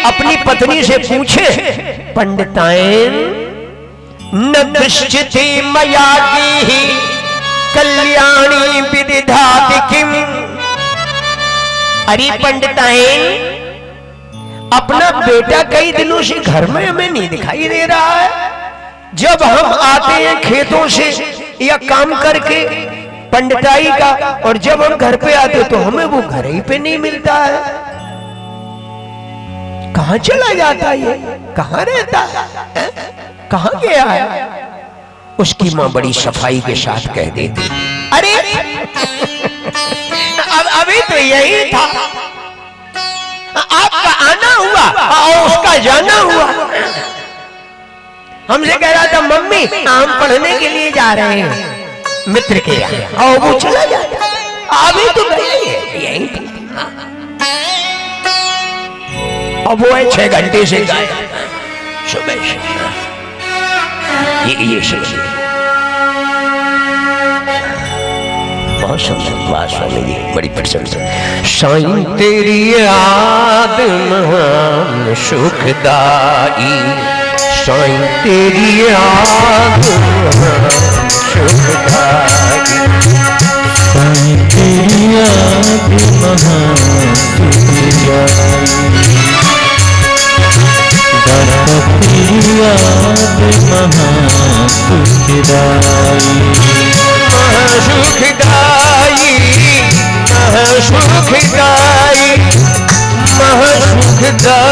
अपनी पत्नी से पूछे, पंडिताइन न दुष्चिति मया दीहि कल्याणी विदिधाति किम। अरे पंडिताइन, अपना बेटा कई दिनों से घर में हमें नहीं दिखाई दे रहा है। जब हम आते हैं खेतों से या काम करके पंडिताई का, और जब हम घर पे आते तो हमें वो घर ही पे नहीं मिलता है। कहां चला जाता है ये, कहां रहता है, कहां गया है? उसकी मां बड़ी सफाई के साथ कह देती, अरे अभी तो यही था, आपका आना हुआ और उसका जाना हुआ। हमसे कह रहा था, मम्मी हम पढ़ने के लिए जा रहे हैं मित्र के यहाँ, और वो चला जाता, अभी तो यही थी। अब वो है 6 घंटे से सुबह से ये बहुत सुंदर बात स्वामी जी, बड़ी प्रशंसा। साईं तेरी याद महान सुखदाई, साईं तेरी याद महान सुखदाई, साईं तेरी याद महान सुखदाई, दाता तेरी याद महान सुखदाई, सुखदाई सुखदाई सुखदाई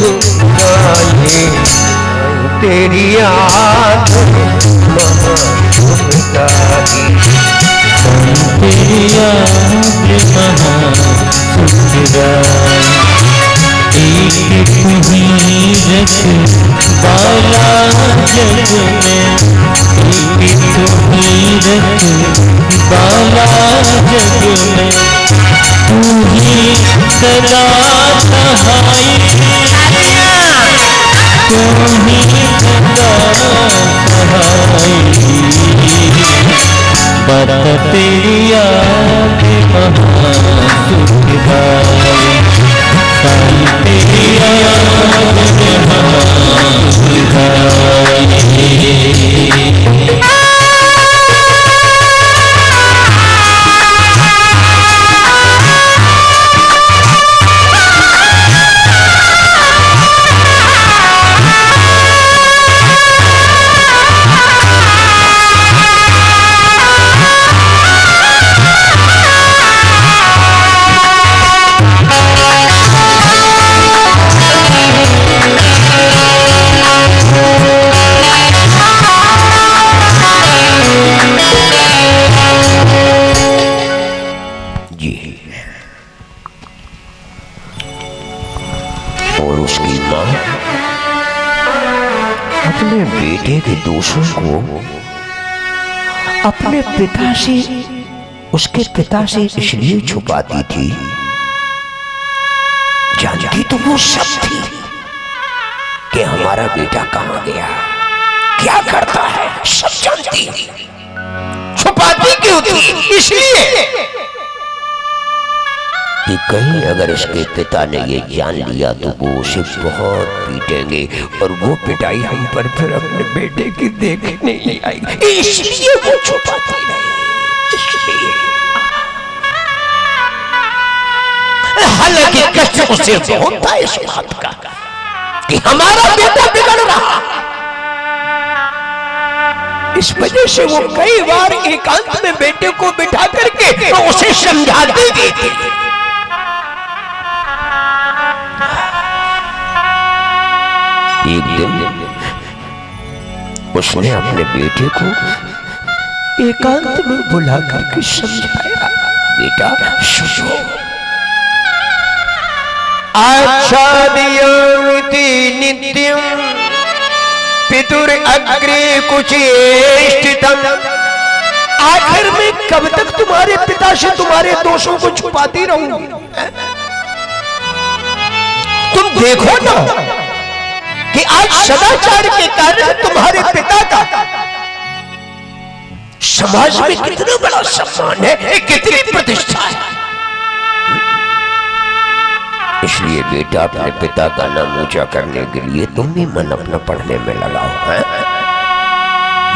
सुखदाई, तेरी याद सुखदाई, तेरी याद महान सुखदाई, एक तुम्हीं रखवाला जग में, एक तुम्हीं रखवाला जग में, तू ही सदा सहाई, तू ही सदा सहाई, बड़ा तेरी याद महान सुखदाई, साईं तेरी याद महान सुखदाई। अपने बेटे के दोषों को अपने पिता से, उसके पिता से इसलिए छुपाती थी, जानती तो वो सब थी कि हमारा बेटा कहां गया, क्या करता है, सब जानती, छुपाती क्यों थी? इसलिए कि कहीं अगर इसके पिता ने ये जान लिया तो वो उसे बहुत पीटेंगे, और वो पिटाई हम पर फिर अपने बेटे की देखने नहीं आएगी, इसलिए वो छुपाती रही। हालांकि कष्ट उसे बहुत था इस बात का कि हमारा बेटा बिगड़ रहा, इस वजह से वो कई बार एकांत में बेटे को बिठा करके तो उसे समझाती थी। एक दिन उसने अपने बेटे को एकांत में बुला करके समझाया, बेटा सुनो, आच्छादयामिति नित्यं पितुर अग्रे कुचेष्टितम्। आखिर में कब तक तुम्हारे पिता से तुम्हारे दोषों को छुपाती रहूंगी? तुम देखो ना कि आज सदाचार के कारण तुम्हारे पिता का समाज में कितना बड़ा सम्मान है, कितनी प्रतिष्ठा है। इसलिए बेटा अपने पिता का नाम ऊंचा करने के लिए तुम भी मन अपना पढ़ने में लगाओ है,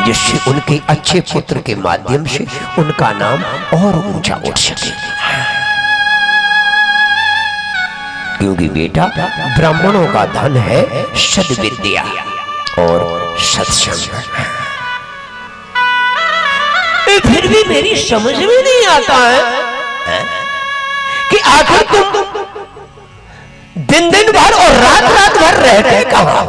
जिससे उनके अच्छे पुत्र के माध्यम से उनका नाम और ऊंचा उठ सके। क्योंकि बेटा ब्राह्मणों का धन है सद्विद्या और सत्संग। फिर भी मेरी समझ में नहीं आता है कि आखिर तुम दिन दिन भर और रात रात भर रहते कहां?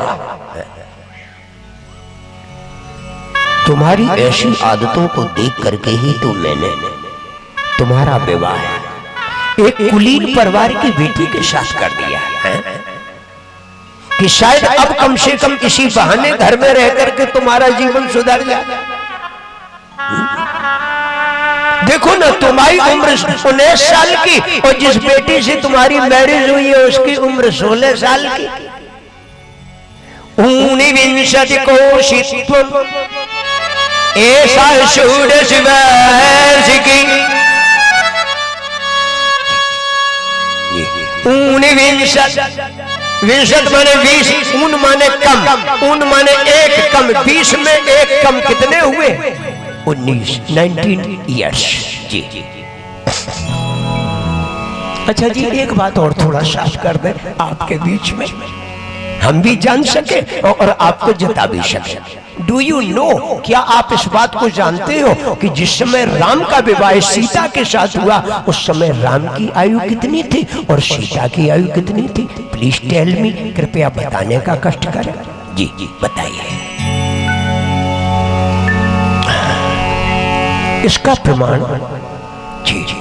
तुम्हारी ऐसी आदतों को देख करके ही तो मैंने तुम्हारा विवाह एक कुलीन परिवार की बेटी के साथ कर दिया है कि शायद अब कम से कम इसी बहाने घर में रह करके तुम्हारा जीवन सुधर जाए। देखो ना, तुम्हारी उम्र 19 साल की और जिस बेटी से तुम्हारी मैरिज हुई है उसकी उम्र 16 साल की। ऊनिविंशति कोशित्वम ऐसा षोडश वर्ष की। विंशत माने 20, ऊन माने कम, ऊन माने एक कम, 20 में एक कम कितने हुए? 19 ईयर्स जी। अच्छा जी, एक बात और थोड़ा साफ कर दे आपके बीच में, हम भी जान सके और आपको जता भी सके। डू यू नो, क्या आप इस बात को जानते हो कि जिस समय राम का विवाह सीता के साथ हुआ उस समय राम की आयु कितनी थी और सीता की आयु कितनी थी? प्लीज टेल मी, कृपया बताने का कष्ट करें। जी जी बताइए। इसका प्रमाण जी जी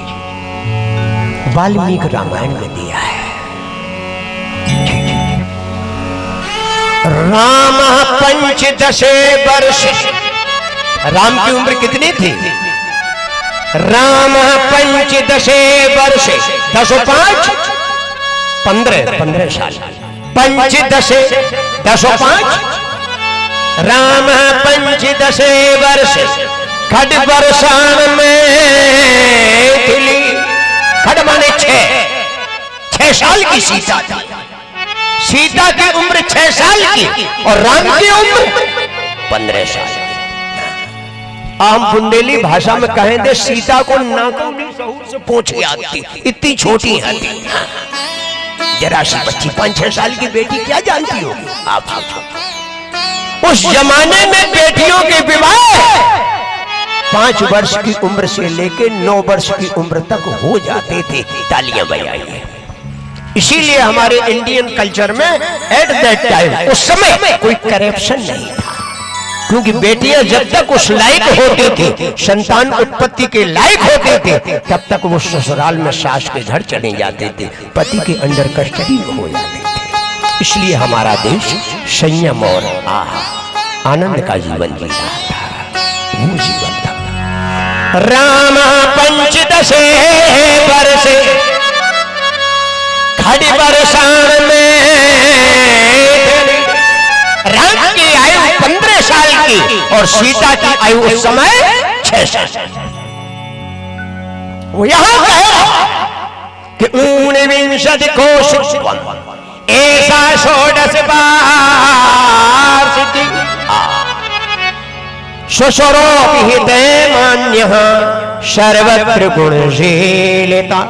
वाल्मीकि रामायण में दिया है। राम 15 वर्ष, राम की उम्र कितनी थी? राम 15 वर्ष, 10 और 5 15 साल। 15 10 और 5 राम 15 वर्ष खड बरसान में खिली। खड माने 6 साल की सीता थी। सीता की उम्र 6 साल की और राम की उम्र 15 साल की। आम बुंदेली भाषा में कहें दे, सीता को नाकौनी सहूर से पूछ याद थी, इतनी छोटी है। जरा सी बच्ची 5-6 साल की बेटी क्या जानती होगी आप सोचो। उस जमाने में बेटियों के विवाह 5 वर्ष की उम्र से लेकर 9 वर्ष की उम्र तक हो जाते थे। तालियां बजाइए। इसीलिए हमारे इंडियन कल्चर में एट दैट टाइम, उस समय कोई करप्शन नहीं था, क्योंकि बेटियां जब तक उस लायक होती थी, संतान उत्पत्ति के लायक होते थे, तब तक वो ससुराल में सास के घर चले जाते थे, पति के अंडर कस्टडी में हो जाते थे। इसलिए हमारा देश संयम और आनंद का जीवन जी रहा था, वो जीवन था। राम 15 वर्ष खड़ी बरसान में। राम की आयु 15 साल की और सीता की आयु उस समय 6 साल। वो यहां कि 19 कोशित्वम ऐसा षोडश वर्ष की। स्वस्वरूपिहिते मान्यः सर्वत्र गुणशीलता।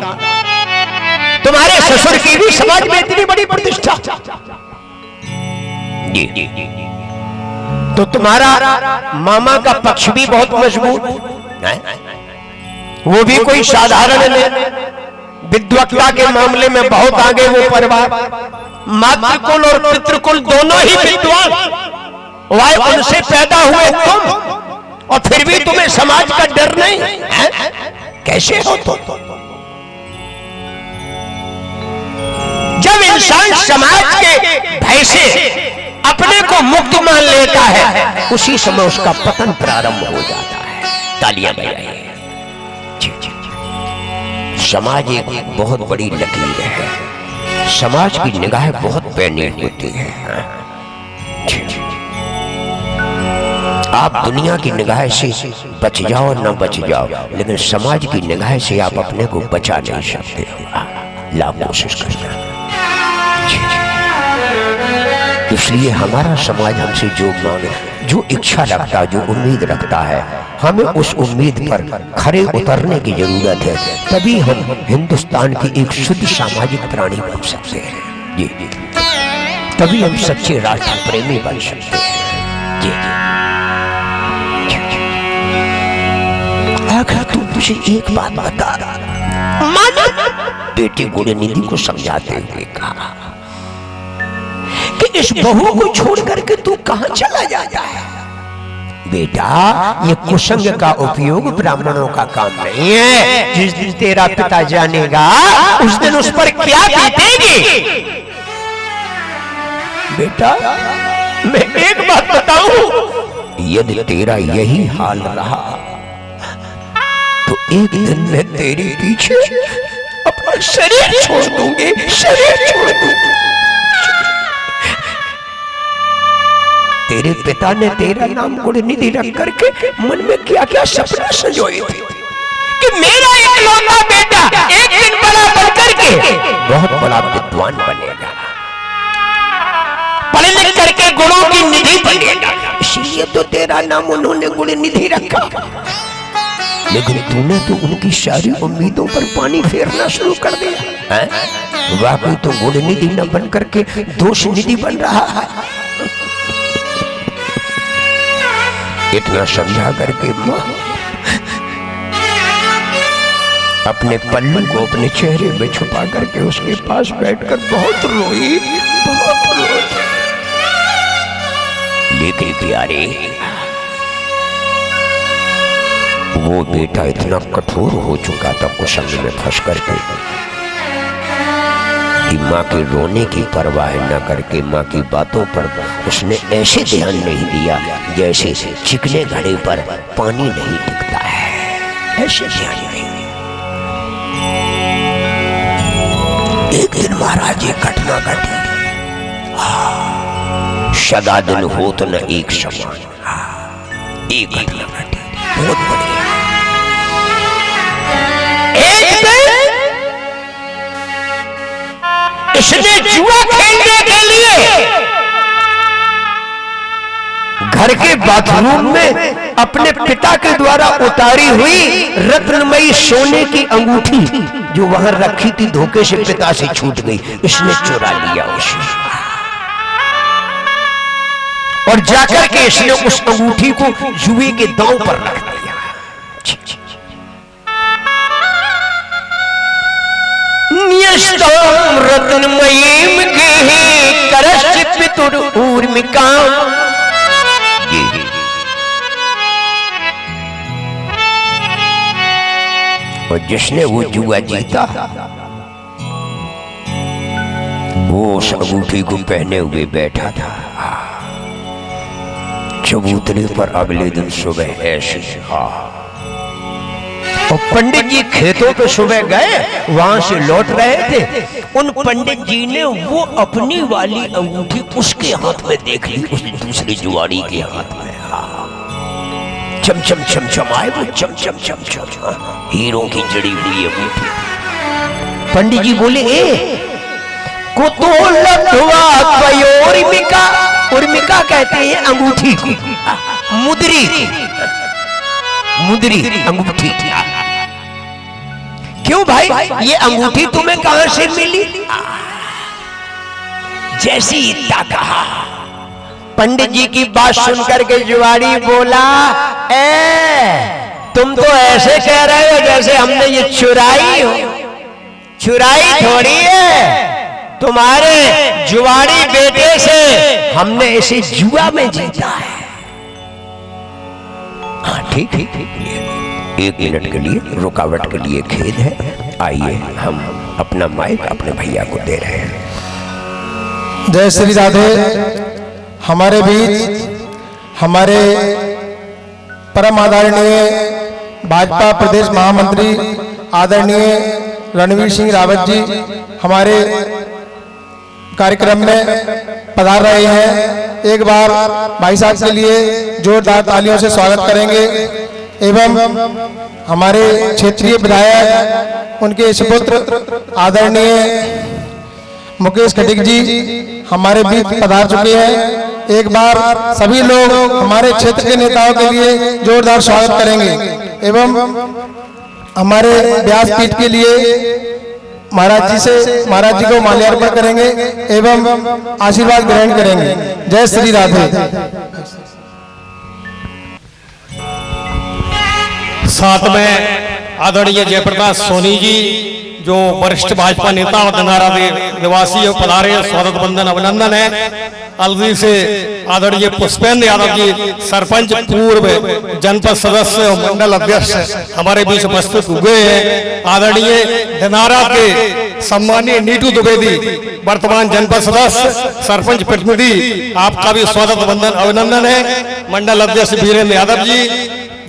तुम्हारे ससुर की भी समाज में इतनी बड़ी प्रतिष्ठा, तो तुम्हारा मामा का पक्ष भी बहुत मजबूत है, वो भी कोई साधारण नहीं, विद्वत्ता के मामले में बहुत आगे वो परिवार। मातृकुल और पितृकुल दोनों ही विद्वान, वह उनसे पैदा हुए तुम, और फिर भी तुम्हें समाज का डर नहीं है? कैसे हो तुम? जब इंसान समाज के भय से अपने को मुक्त मान लेता है, उसी समय उसका पतन प्रारंभ हो जाता है। तालियां बजाइए। समाज एक बहुत बड़ी लकीर है, समाज की निगाह बहुत पैनी होती है। आप दुनिया की निगाह से बच जाओ न बच जाओ, लेकिन समाज की निगाह से आप अपने को बचा नहीं सकते। ला कोशिश करना। इसलिए हमारा समाज हमसे जो मांगे, जो इच्छा रखता, जो उम्मीद रखता है, हमें उस उम्मीद पर खरे उतरने की जरूरत है। तभी हम हिंदुस्तान की एक शुद्ध सामाजिक प्राणी बन सकते हैं। जी, तभी हम सच्चे राष्ट्र प्रेमी बन सकते हैं। जी, अगर तू मुझे एक बात बता, बेटी गुणनिधि को समझाते हुए कहा कि इस बहू को छोड़ करके तू कहां चला जाता है? बेटा, ये कुसंग का उपयोग ब्राह्मणों का काम नहीं है। जिस दिन तेरा पिता जानेगा उस दिन उस पर क्या बीतेगी? बेटा, मैं एक बात बताऊं, यदि तेरा यही हाल रहा तो एक दिन मैं तेरे पीछे अपना शरीर छोड़ दूंगी, शरीर छोड़ दूंगी। तेरे पिता ने तेरा नाम गुणनिधि रख करके मन में क्या क्या सपना संजोए थे कि मेरा इकलौता बेटा एक दिन बड़ा बन करके बहुत बड़ा विद्वान बनेगा, पढ़ लिख करके गुणों की निधि बनेगा। इसलिए तो तेरा नाम उन्होंने गुणनिधि रखा। लेकिन तूने तो उनकी सारी उम्मीदों पर पानी फेरना शुरू कर दिया। वाकई तो गुणनिधि न बन करके दोष निधि बन रहा है। इतना समझा करके मां अपने पल्लू को अपने चेहरे में छुपा करके उसके पास बैठकर बहुत रोई, बहुत रोई। लेकिन प्यारे, वो बेटा इतना कठोर हो चुका था कुसंग में फंस करके कि माँ के रोने की परवाह न करके माँ की बातों पर उसने ऐसे ध्यान नहीं दिया जैसे चिकने घड़े पर पानी नहीं टिकता है, ऐसे ध्यान नहीं। एक दिन महाराज ये घटना घटी, सदा दिन हो तो न एक समान। एक घटना घटी बहुत बढ़िया। एक दिन इसने जुआ खेलने के लिए घर के बाथरूम में अपने पिता के द्वारा उतारी हुई रत्नमयी सोने की अंगूठी जो वहां रखी थी धोखे से पिता से छूट गई, इसने चुरा लिया उसे और जाकर के इसने उस अंगूठी को जुए के दांव पर रख दिया। न्यस्तम रत्नमयीम गेहि करस्य पितुर ऊर्मिकाम। और जिसने वो जुआ जीता वो उस अंगूठी को पहने हुए बैठा था। चबूतरे पर अगले दिन सुबह ऐसे और पंडित जी खेतों पे सुबह गए, वहां से लौट रहे थे। उन पंडित जी ने वो अपनी वाली अंगूठी उसके हाथ में देख ली, उस दूसरे जुआरी के हाथ में। चमचम चमचमाए वो चमचम चमचम हीरों की जड़ी हुई अंगूठी। पंडित जी बोले, ए उर्मिका, उर्मिका कहते हैं अंगूठी को, मुद्री मुद्री अंगूठी। क्यों भाई, ये अंगूठी तुम्हें कहां से मिली? जैसी इतना कहा, पंडित जी की बात सुनकर के जुआरी बोला, तुम तो ऐसे कह रहे हो जैसे हमने ये चुराई हो। चुराई थोड़ी है, तुम्हारे जुआरी बेटे से हमने इसे जुआ में जीता है। हाँ ठीक ठीक ठीक, एक मिनट के लिए रुकावट के लिए खेद है। आइए हम अपना माइक अपने भैया को दे रहे हैं। जय श्री राधे। हमारे बीच हमारे परम आदरणीय भाजपा प्रदेश महामंत्री आदरणीय रणवीर सिंह रावत जी हमारे कार्यक्रम में पधार रहे हैं। एक बार भाई साहब के लिए जोरदार तालियों से स्वागत करेंगे। एवं हमारे क्षेत्रीय विधायक उनके सुपुत्र आदरणीय मुकेश खटीक जी हमारे बीच पधार चुके हैं। एक बार सभी लोग हमारे क्षेत्र के नेताओं के लिए जोरदार स्वागत करेंगे एवं हमारे व्यासपीठ के लिए महाराज जी को माल्यार्पण करेंगे एवं आशीर्वाद ग्रहण करेंगे। जय श्री राधे। साथ में आदरणीय जयप्रकाश सोनी जी जो वरिष्ठ भाजपा नेता और धनारा निवासी पधारे, स्वागत बंदन अभिनंदन है। अलवी से आदरणीय पुष्पेंद्र यादव जी सरपंच पूर्व जनपद सदस्य और मंडल अध्यक्ष हमारे बीच उपस्थित हुए हैं। आदरणीय धनारा के सम्मानीय नीटू द्विवेदी वर्तमान जनपद सदस्य सरपंच प्रतिनिधि, आपका भी स्वागत बंदन अभिनंदन है। मंडल अध्यक्ष वीरेंद्र यादव जी,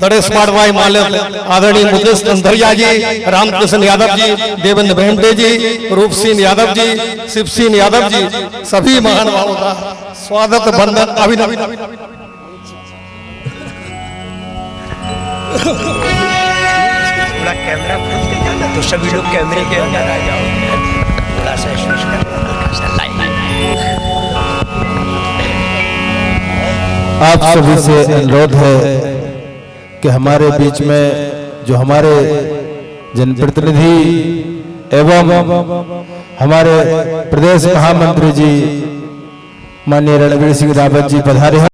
गणेश पाटवाई मालिक आदरणीय मुकेश कंधरिया जी, रामकृष्ण यादव जी, देवेंद्र भेंटे जी, रूप सिंह यादव जी, शिव सिंह यादव जी, सभी महानुभावों का स्वागत बंदन अभिनंदन। थोड़ा कैमरा खोल के जाना तो सभी लोग कैमरे के अंदर आ जाओ। थोड़ा सा स्विच करना, आप सभी से अनुरोध है कि हमारे बीच में जो हमारे जनप्रतिनिधि एवं हमारे प्रदेश महामंत्री जी माननीय रणवीर सिंह रावत जी पधारे